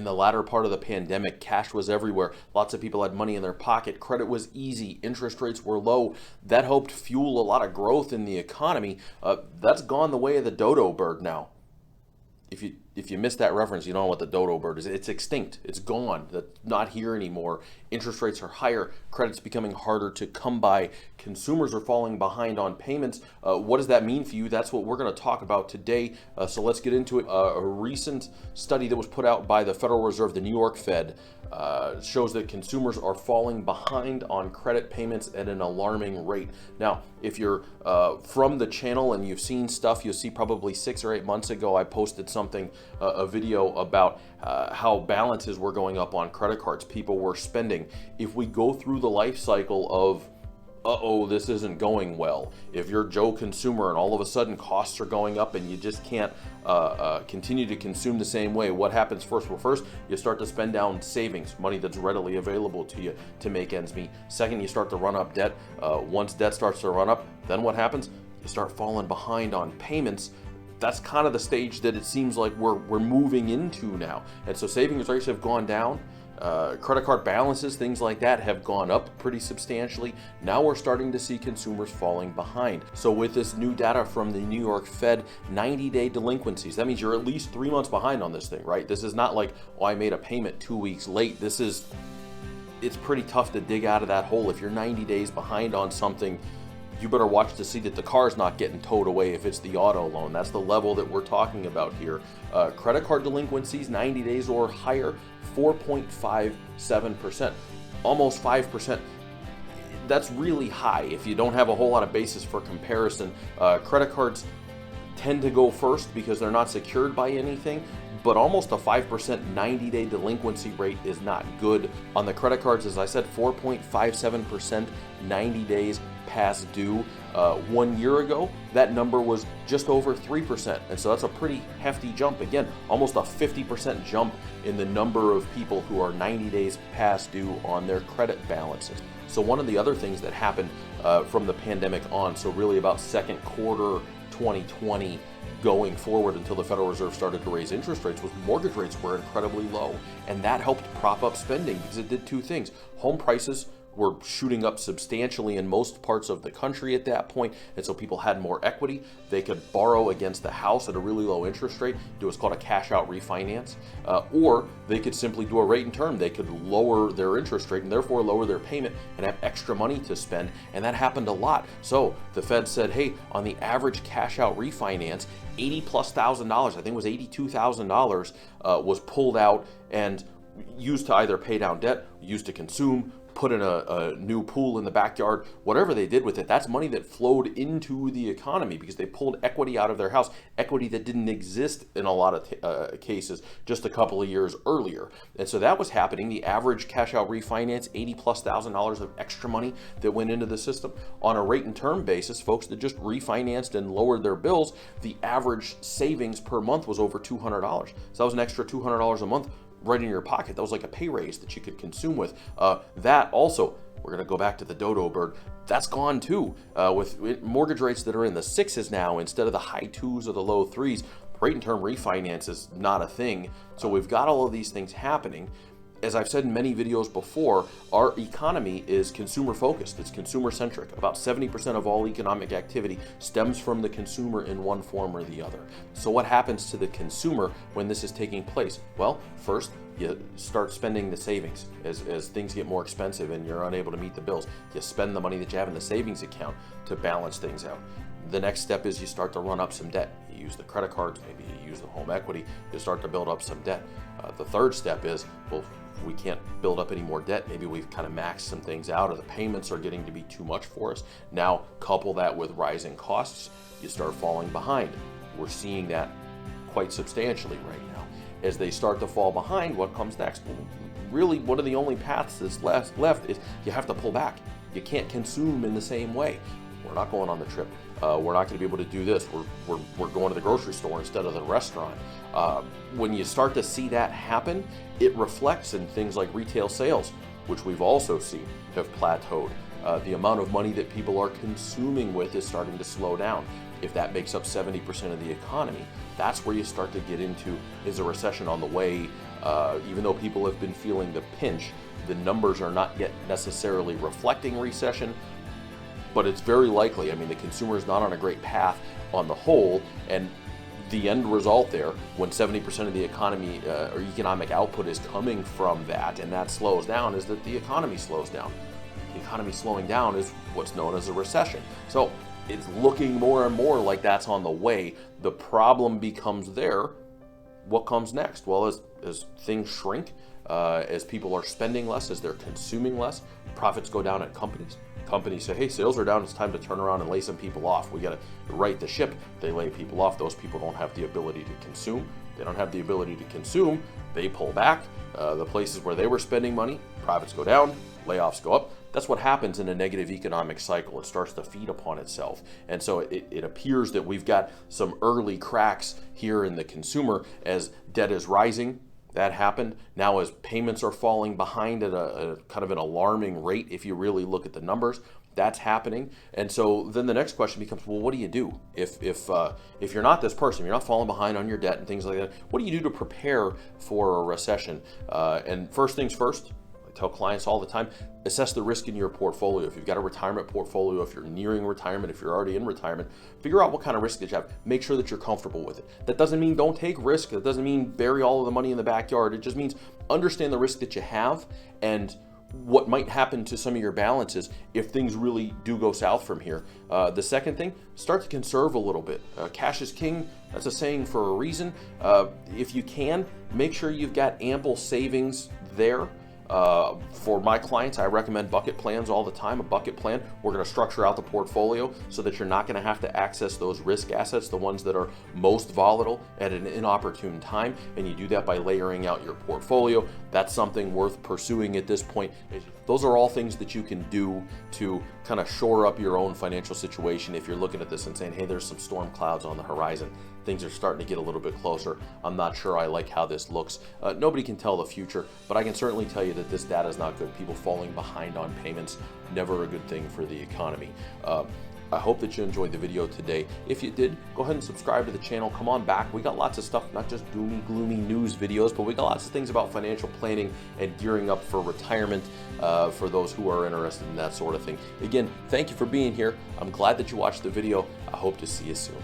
In the latter part of the pandemic, cash was everywhere. Lots of people had money in their pocket. Credit was easy. Interest rates were low. That helped fuel a lot of growth in the economy. That's gone the way of the dodo bird now. If you missed that reference, you don't know what the dodo bird is. It's extinct. It's gone. That's not here anymore. Interest rates are higher. Credit's becoming harder to come by. Consumers are falling behind on payments. What does that mean for you? That's what we're going to talk about today. So let's get into it. A recent study that was put out by the Federal Reserve, the New York Fed, shows that consumers are falling behind on credit payments at an alarming rate. Now, if you're from the channel and you've seen stuff, you'll see probably 6 or 8 months ago I posted something, a video about how balances were going up on credit cards. People were spending. If we go through the life cycle of this isn't going well. If you're Joe consumer and all of a sudden costs are going up and you just can't continue to consume the same way, what happens first? Well, first, you start to spend down savings, money that's readily available to you to make ends meet. Second, you start to run up debt. Once debt starts to run up, then what happens? You start falling behind on payments. That's kind of the stage that it seems like we're moving into now. And so savings rates have gone down. Credit card balances, things like that, have gone up pretty substantially. Now we're starting to see consumers falling behind. So with this new data from the New York Fed, 90-day delinquencies, that means you're at least 3 months behind on this thing, right? This is not like, I made a payment 2 weeks late. It's pretty tough to dig out of that hole. If you're 90 days behind on something, you better watch to see that the car's not getting towed away if it's the auto loan. That's the level that we're talking about here. Credit card delinquencies, 90 days or higher, 4.57%, almost 5%. That's really high if you don't have a whole lot of basis for comparison. Credit cards tend to go first because they're not secured by anything, but almost a 5% 90-day delinquency rate is not good. On the credit cards, as I said, 4.57%, 90 days past due. 1 year ago, that number was just over 3%. And so that's a pretty hefty jump. Again, almost a 50% jump in the number of people who are 90 days past due on their credit balances. So one of the other things that happened from the pandemic on, so really about second quarter 2020 going forward until the Federal Reserve started to raise interest rates, was mortgage rates were incredibly low. And that helped prop up spending because it did two things. Home prices were shooting up substantially in most parts of the country at that point, and so people had more equity. They could borrow against the house at a really low interest rate, do what's called a cash out refinance, or they could simply do a rate and term. They could lower their interest rate and therefore lower their payment and have extra money to spend, and that happened a lot. So the Fed said, hey, on the average cash out refinance, $80,000+, I think it was $82,000, was pulled out and used to either pay down debt, used to consume, put in a new pool in the backyard, whatever they did with it, that's money that flowed into the economy because they pulled equity out of their house, equity that didn't exist in a lot of cases just a couple of years earlier. And so that was happening. The average cash out refinance, $80,000+ of extra money that went into the system. On a rate and term basis, folks that just refinanced and lowered their bills, the average savings per month was over $200. So that was an extra $200 a month right in your pocket. That was like a pay raise that you could consume with. That also, we're going to go back to the dodo bird, that's gone too. With mortgage rates that are in the 6s now instead of the high 2s or the low 3s, rate and term refinance is not a thing. So we've got all of these things happening. As I've said in many videos before, our economy is consumer focused. It's consumer centric. About 70% of all economic activity stems from the consumer in one form or the other. So what happens to the consumer when this is taking place? Well, first, you start spending the savings. As things get more expensive and you're unable to meet the bills, you spend the money that you have in the savings account to balance things out. The next step is you start to run up some debt. You use the credit cards, maybe you use the home equity, you start to build up some debt. The third step is, well, we can't build up any more debt. Maybe we've kind of maxed some things out or the payments are getting to be too much for us. Now, couple that with rising costs, you start falling behind. We're seeing that quite substantially right now. As they start to fall behind, what comes next? Well, really, one of the only paths that's left is you have to pull back. You can't consume in the same way. We're not going on the trip. We're not going to be able to do this. We're going to the grocery store instead of the restaurant. When you start to see that happen, it reflects in things like retail sales, which we've also seen have plateaued. The amount of money that people are consuming with is starting to slow down. If that makes up 70% of the economy, that's where you start to get into, is a recession on the way? Even though people have been feeling the pinch, the numbers are not yet necessarily reflecting recession, but it's very likely. I mean, the consumer is not on a great path on the whole, and the end result there, when 70% of the economy or economic output is coming from that, and that slows down, is that the economy slows down. The economy slowing down is what's known as a recession. So it's looking more and more like that's on the way. The problem becomes there. What comes next? Well, as things shrink, as people are spending less, as they're consuming less, profits go down at companies. Companies say, hey, sales are down, it's time to turn around and lay some people off. We got to right the ship. They lay people off. Those people don't have the ability to consume. They don't have the ability to consume. They pull back. The places where they were spending money, profits go down, layoffs go up. That's what happens in a negative economic cycle. It starts to feed upon itself. And so it appears that we've got some early cracks here in the consumer as debt is rising. That happened. Now as payments are falling behind at a kind of an alarming rate, if you really look at the numbers, that's happening. And so then the next question becomes, well, what do you do? If you're not this person, you're not falling behind on your debt and things like that, what do you do to prepare for a recession? And first things first, I tell clients all the time, assess the risk in your portfolio. If you've got a retirement portfolio, if you're nearing retirement, if you're already in retirement, figure out what kind of risk that you have. Make sure that you're comfortable with it. That doesn't mean don't take risk. That doesn't mean bury all of the money in the backyard. It just means understand the risk that you have and what might happen to some of your balances if things really do go south from here. The second thing, start to conserve a little bit. Cash is king. That's a saying for a reason. If you can, make sure you've got ample savings there. For my clients, I recommend bucket plans all the time. A bucket plan, we're going to structure out the portfolio so that you're not going to have to access those risk assets, the ones that are most volatile at an inopportune time. And you do that by layering out your portfolio. That's something worth pursuing at this point. Those are all things that you can do to kind of shore up your own financial situation if you're looking at this and saying, hey, there's some storm clouds on the horizon. Things are starting to get a little bit closer. I'm not sure I like how this looks. Nobody can tell the future, but I can certainly tell you that this data is not good. People falling behind on payments, never a good thing for the economy. I hope that you enjoyed the video today. If you did, go ahead and subscribe to the channel. Come on back. We got lots of stuff, not just doomy, gloomy news videos, but we got lots of things about financial planning and gearing up for retirement for those who are interested in that sort of thing. Again, thank you for being here. I'm glad that you watched the video. I hope to see you soon.